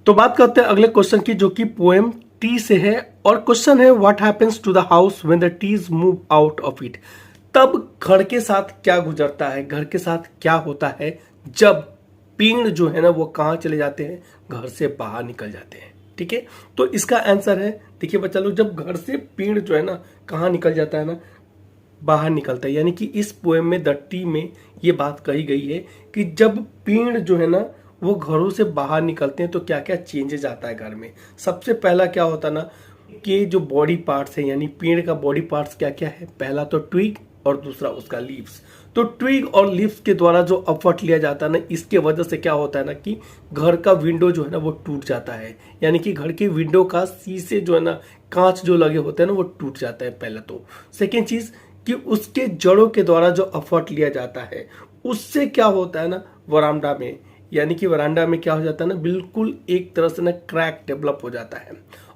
तो बात करते हैं अगले क्वेश्चन की, जो कि पोएम टी से है। और क्वेश्चन है, what happens to the house when the trees move out of it. तब घर के साथ क्या गुजरता है, घर के साथ क्या होता है जब पेड़ जो है ना वो कहाँ चले जाते हैं, घर से बाहर निकल जाते हैं। ठीक है, तो इसका आंसर है, देखिए बच्चा लोग, जब घर से पेड़ जो है ना कहाँ निकल जाता है ना, बाहर निकलता है। यानी कि इस पोएम में द टी में ये बात कही गई है कि जब पेड़ जो है ना वो घरों से बाहर निकलते हैं तो क्या क्या चेंजेस आता है घर में। सबसे पहला क्या होता है ना कि जो बॉडी पार्ट्स है, यानी पेड़ का बॉडी पार्ट्स क्या क्या है, पहला तो ट्विग और दूसरा उसका लीव्स। तो ट्विग और लीव्स के द्वारा जो एफर्ट लिया जाता है ना, इसके वजह से क्या होता है ना कि घर का विंडो जो है ना वो टूट जाता है। यानी कि घर के विंडो का शीशे जो है ना, कांच जो लगे होते हैं ना वो टूट जाता है पहले तो। सेकेंड चीज कि उसके जड़ों के द्वारा जो एफर्ट लिया जाता है उससे क्या होता है ना, वरांडा में, यानी कि वरांडा में क्या हो जाता है ना, बिल्कुल एक तरह से ना क्रैक डेवलप हो जाता है।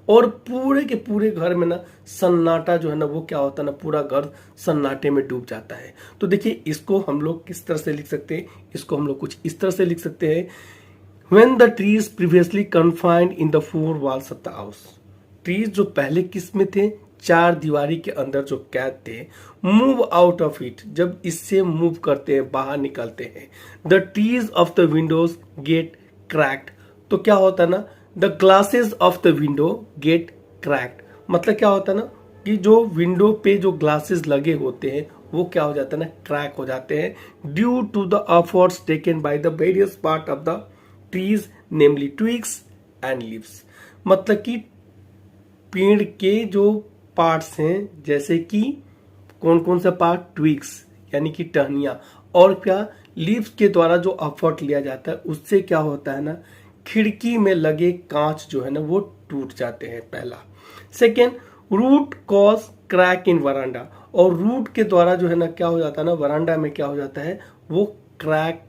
और पूरे के पूरे घर में ना सन्नाटा जो है ना वो क्या होता है ना, पूरा घर सन्नाटे में डूब जाता है। तो देखिए इसको हम लोग किस तरह से लिख सकते हैं, इसको हम लोग कुछ इस तरह से लिख सकते हैं, When the trees previously confined in the four walls of the house, trees जो पहले किस में थे, चार दीवारी के अंदर जो कैद थे, मूव आउट ऑफ इट, जब इससे मूव करते हैं, बाहर निकलते हैं, the trees of the windows get cracked. तो क्या होता है ना, the glasses of the window get cracked. मतलब क्या होता है ना कि जो विंडो पे जो ग्लासेस लगे होते हैं वो क्या हो जाता है ना, क्रैक हो जाते हैं, due to the efforts taken by the various part of the trees namely twigs and leaves. मतलब कि पेड़ के जो पार्ट्स हैं, जैसे कि कौन कौन सा पार्ट, ट्विग्स यानी कि टहनियां, और क्या लीव्स के द्वारा जो एफर्ट लिया जाता है उससे क्या होता है ना, खिड़की में लगे कांच जो है ना वो टूट जाते हैं, पहला। Second, root cause crack in veranda, और रूट के द्वारा जो है ना क्या हो जाता है ना, वरांडा में क्या हो जाता है, वो क्रैक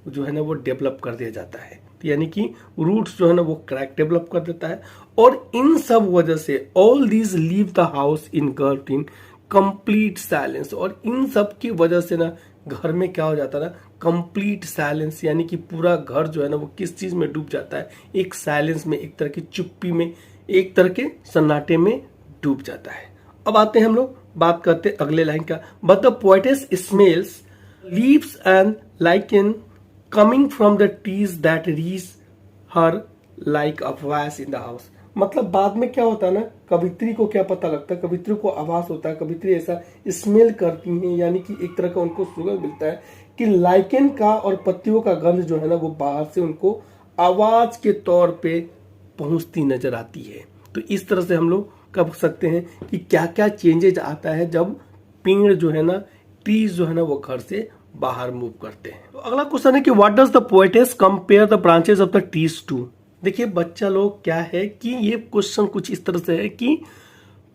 जो है ना वो डेवलप कर दिया जाता है। यानी कि रूट्स जो है ना वो क्रैक डेवलप कर देता है। और इन सब वजह से all these leave the house in girt in complete silence, और इन सब की वजह से ना घर में क्या हो जाता है ना, कंप्लीट साइलेंस, यानी कि पूरा घर जो है ना वो किस चीज में डूब जाता है, एक साइलेंस में, एक तरह की चुप्पी में, एक तरह के सन्नाटे में डूब जाता है। अब आते हैं हम लोग, बात करते हैं अगले लाइन का, but the poetess smells leaves and lichen coming from the trees that reach her like a voice in the house. मतलब बाद में क्या होता है ना, कवित्री को क्या पता लगता है, कवित्री को आवाज होता है, कवित्री ऐसा स्मेल करती हैं, यानी कि एक तरह का उनको सुगंध मिलता है कि लाइकेन का और पत्तियों का गंध जो है ना वो बाहर से उनको आवाज के तौर पे पहुंचती नजर आती है। तो इस तरह से हम लोग कह सकते हैं कि क्या क्या चेंजेज आता है जब पेड़ जो है ना, ट्रीज जो है ना वो घर से बाहर मूव करते हैं। तो अगला क्वेश्चन है कि what does the poetess compare the branches of the trees to. देखिए बच्चा लोग क्या है कि ये क्वेश्चन कुछ इस तरह से है कि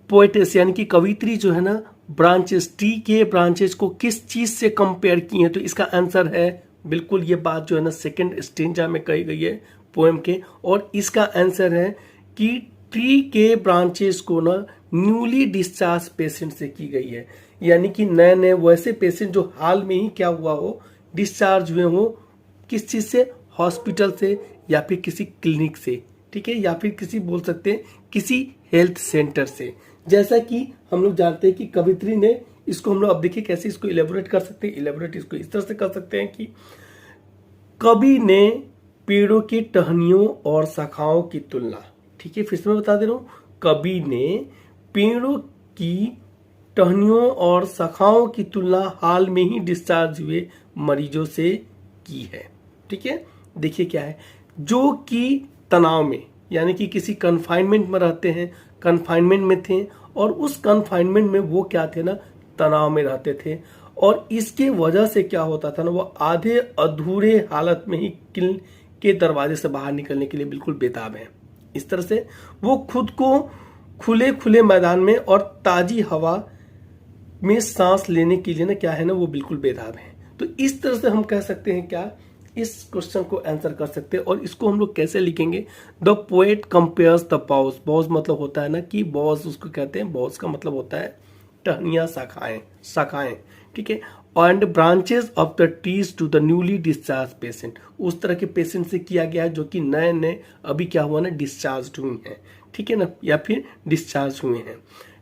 पोएटेस यानी कि कवित्री जो है ना, ब्रांचेस, ट्री के ब्रांचेस को किस चीज से कंपेयर किए हैं। तो इसका आंसर है बिल्कुल ये बात जो है ना सेकंड स्टेंजा में कही गई है पोएम के, और इसका आंसर है कि ट्री के ब्रांचेस को ना न्यूली डिस्चार्ज पेशेंट से की गई है। यानी कि नए नए वैसे पेशेंट जो हाल में ही क्या हुआ हो, डिस्चार्ज हुए हो, किस चीज से, हॉस्पिटल से या फिर किसी क्लिनिक से, ठीक है, या फिर किसी बोल सकते हैं किसी हेल्थ सेंटर से। जैसा कि हम लोग जानते हैं कि कवित्री ने इसको, हम लोग अब देखिए कैसे इसको इलेबोरेट कर सकते हैं। इलेबोरेट इसको इस तरह से कर सकते हैं कि कवि ने पेड़ों की टहनियों और शाखाओं की तुलना, ठीक है, फिर से मैं बता दे रहा हूं, कवि ने पेड़ों की टहनियों और शाखाओं की तुलना हाल में ही डिस्चार्ज हुए मरीजों से की है। ठीक है, देखिए क्या है, जो कि तनाव में, यानी कि किसी कन्फाइनमेंट में रहते हैं, कन्फाइनमेंट में थे, और उस कन्फाइनमेंट में वो क्या थे ना, तनाव में रहते थे, और इसके वजह से क्या होता था ना, वो आधे अधूरे हालत में ही किल के दरवाजे से बाहर निकलने के लिए बिल्कुल बेताब हैं। इस तरह से वो खुद को खुले खुले मैदान में और ताजी हवा में सांस लेने के लिए ना क्या है ना, वो बिल्कुल बेताब है। तो इस तरह से हम कह सकते हैं, क्या इस क्वेश्चन को आंसर कर सकते हैं। और इसको हम लोग कैसे लिखेंगे, the poet compares the boughs. Boughs मतलब होता है ना कि बॉज उसको कहते हैं, बॉज का मतलब होता है टहनियां, शाखाएं, शाखाएं, ठीक है। And branches of the trees to the newly discharge patient. उस तरह के पेशेंट से किया गया है जो कि नए नए अभी क्या हुआ ना, डिस्चार्ज हुए हैं, ठीक है ना, या फिर डिस्चार्ज हुए हैं,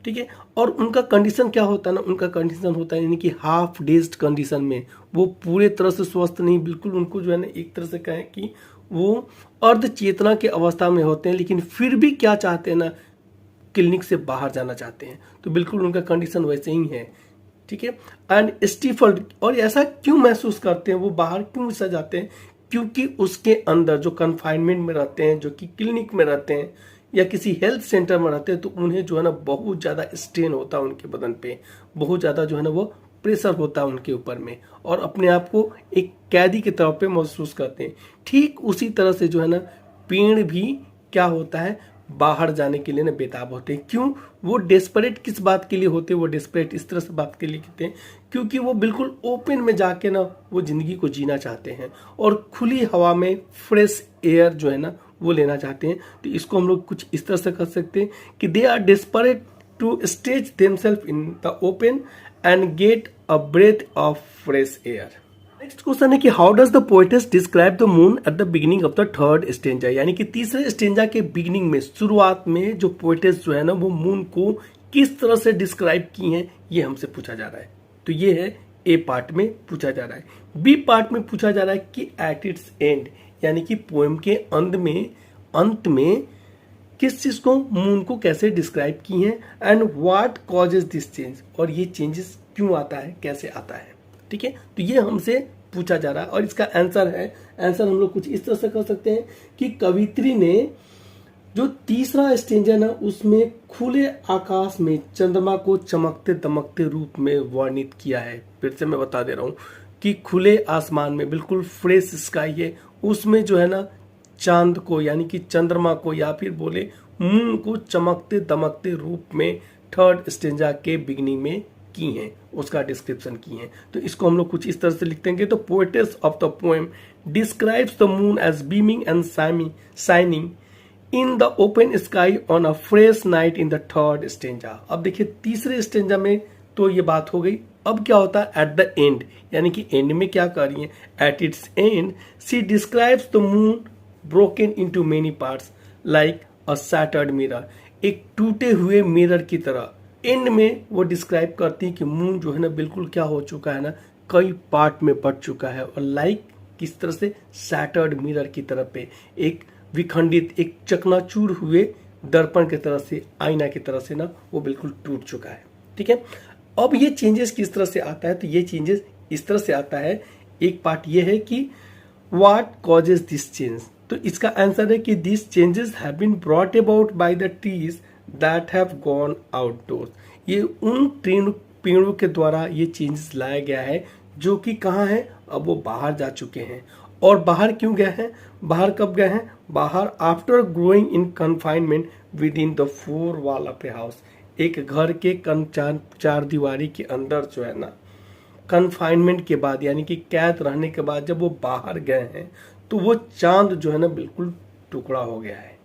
ठीक है। और उनका कंडीशन क्या होता है ना, उनका कंडीशन होता है यानी कि हाफ डेज्ड कंडीशन में, वो पूरे तरह से स्वस्थ नहीं, बिल्कुल उनको जो है ना एक तरह से कहें कि वो अर्ध चेतना के अवस्था में होते हैं, लेकिन फिर भी क्या चाहते हैं ना, क्लिनिक से बाहर जाना चाहते हैं। तो बिल्कुल उनका कंडीशन वैसे ही है, ठीक है। एंड स्टीफल्ड, और ऐसा क्यों महसूस करते हैं, वो बाहर क्यों ऐसा जाते हैं, क्योंकि उसके अंदर जो कन्फाइनमेंट में रहते हैं, जो कि क्लिनिक में रहते हैं या किसी हेल्थ सेंटर में रहते हैं, तो उन्हें जो है ना बहुत ज़्यादा स्ट्रेन होता है उनके बदन पे, बहुत ज़्यादा जो है ना वो प्रेशर होता है उनके ऊपर में, और अपने आप को एक कैदी के तौर पे महसूस करते हैं। ठीक उसी तरह से जो है ना पेड़ भी क्या होता है, बाहर जाने के लिए ना बेताब होते हैं। क्यों? वो डेस्परेट किस बात के लिए होते हैं, वो डेस्परेट इस तरह से बात के लिए कहते हैं क्योंकि वो बिल्कुल ओपन में जाके ना वो जिंदगी को जीना चाहते हैं और खुली हवा में फ्रेश एयर जो है ना वो लेना चाहते हैं। तो इसको हम लोग कुछ इस तरह से कर सकते हैं कि they are desperate to stage themself in the open and get a breath of fresh air. Next question है कि how does the poetess describe the moon at the beginning of the third stanza, यानी कि तीसरे stanza के beginning में, शुरुआत में जो पोएटेस जो है ना वो मून को किस तरह से डिस्क्राइब की हैं, ये हमसे पूछा जा रहा है। तो ये है ए पार्ट में पूछा जा रहा है। बी पार्ट में पूछा जा रहा है कि एट इट्स एंड, यानी कि पोएम के अंत में किस चीज को, मून को कैसे डिस्क्राइब की हैं, and what causes this change, और ये चेंजेस क्यों आता है, कैसे आता है, ठीक है। तो ये हमसे पूछा जा रहा है और इसका आंसर है, आंसर हम लोग कुछ इस तरह से कर सकते हैं कि कवित्री ने जो तीसरा स्टेंजा ना उसमें खुले आकाश में चंद्रमा को चमकते दमकते रूप में वर्णित किया है। फिर से मैं बता दे रहा हूं कि खुले आसमान में बिल्कुल फ्रेश स्काई है, उसमें जो है ना चांद को यानी कि चंद्रमा को या फिर बोले मून को चमकते दमकते रूप में थर्ड स्टेंजा के बिगिनिंग में की हैं, उसका डिस्क्रिप्शन की हैं। तो इसको हम लोग कुछ इस तरह से लिखते हैं कि तो poetess of the poem describes the moon as beaming and shining in the open sky on a fresh night in the third stanza. अब देखिए तीसरे स्टेंजा में तो ये बात हो गई। अब क्या होता है एट द एंड, यानी कि एंड में क्या कर रही है, at its end she describes the moon broken into many parts like a shattered mirror, एक टूटे हुए मिरर की तरह एंड में वो डिस्क्राइब करती है कि मून जो है ना बिल्कुल क्या हो चुका है ना, कई पार्ट में बट चुका है, और लाइक किस तरह से, शैटर्ड मिरर की तरह पे, एक विखंडित, एक चकनाचूर हुए दर्पण की तरह से, आईना की तरह से ना वो बिल्कुल टूट चुका है, ठीक है। अब ये चेंजेस किस तरह से आता है, तो ये चेंजेस इस तरह से आता है। एक पार्ट ये है कि व्हाट कॉजेज दिस चेंज, तो इसका आंसर है कि this changes have been brought about by the trees that have gone outdoors, ये उन पेड़ों के द्वारा ये चेंजेस लाया गया है जो कि कहाँ है, अब वो बाहर जा चुके हैं। और बाहर क्यों गए हैं, बाहर कब गए हैं, बाहर after growing in confinement with in the four wall of a house, एक घर के चार दीवारी के अंदर जो है ना कन्फाइनमेंट के बाद यानी कि कैद रहने के बाद जब वो बाहर गए हैं तो वो चांद जो है ना बिल्कुल टुकड़ा हो गया है।